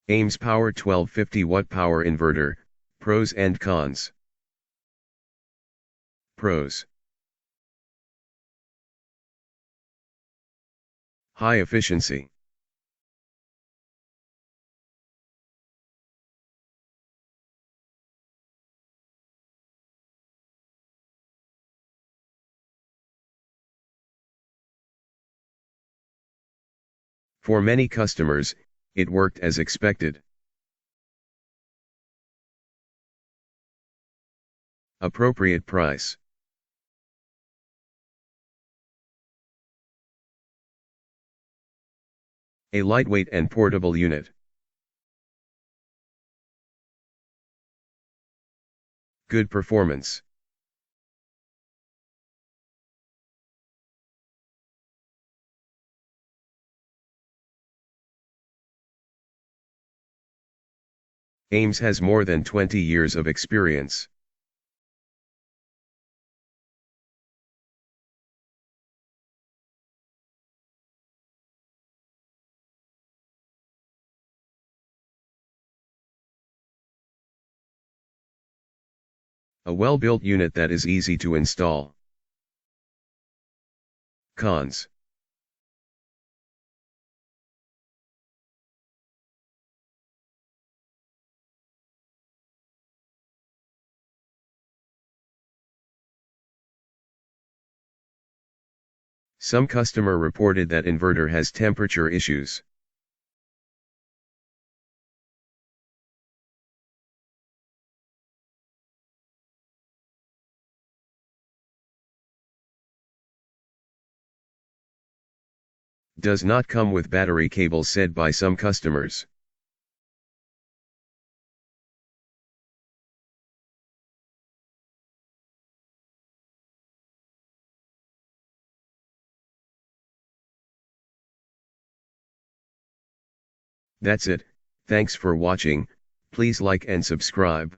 AIMS Power 1250 Watt Power Inverter, Pros and Cons. Pros. High efficiency. For many customers, it worked as expected. Appropriate price. A lightweight and portable unit. Good performance. AIMS has more than 20 years of experience. A well-built unit that is easy to install. Cons. Some customer reported that inverter has temperature issues. Does not come with battery cable, said by some customers. That's it, thanks for watching, please like and subscribe.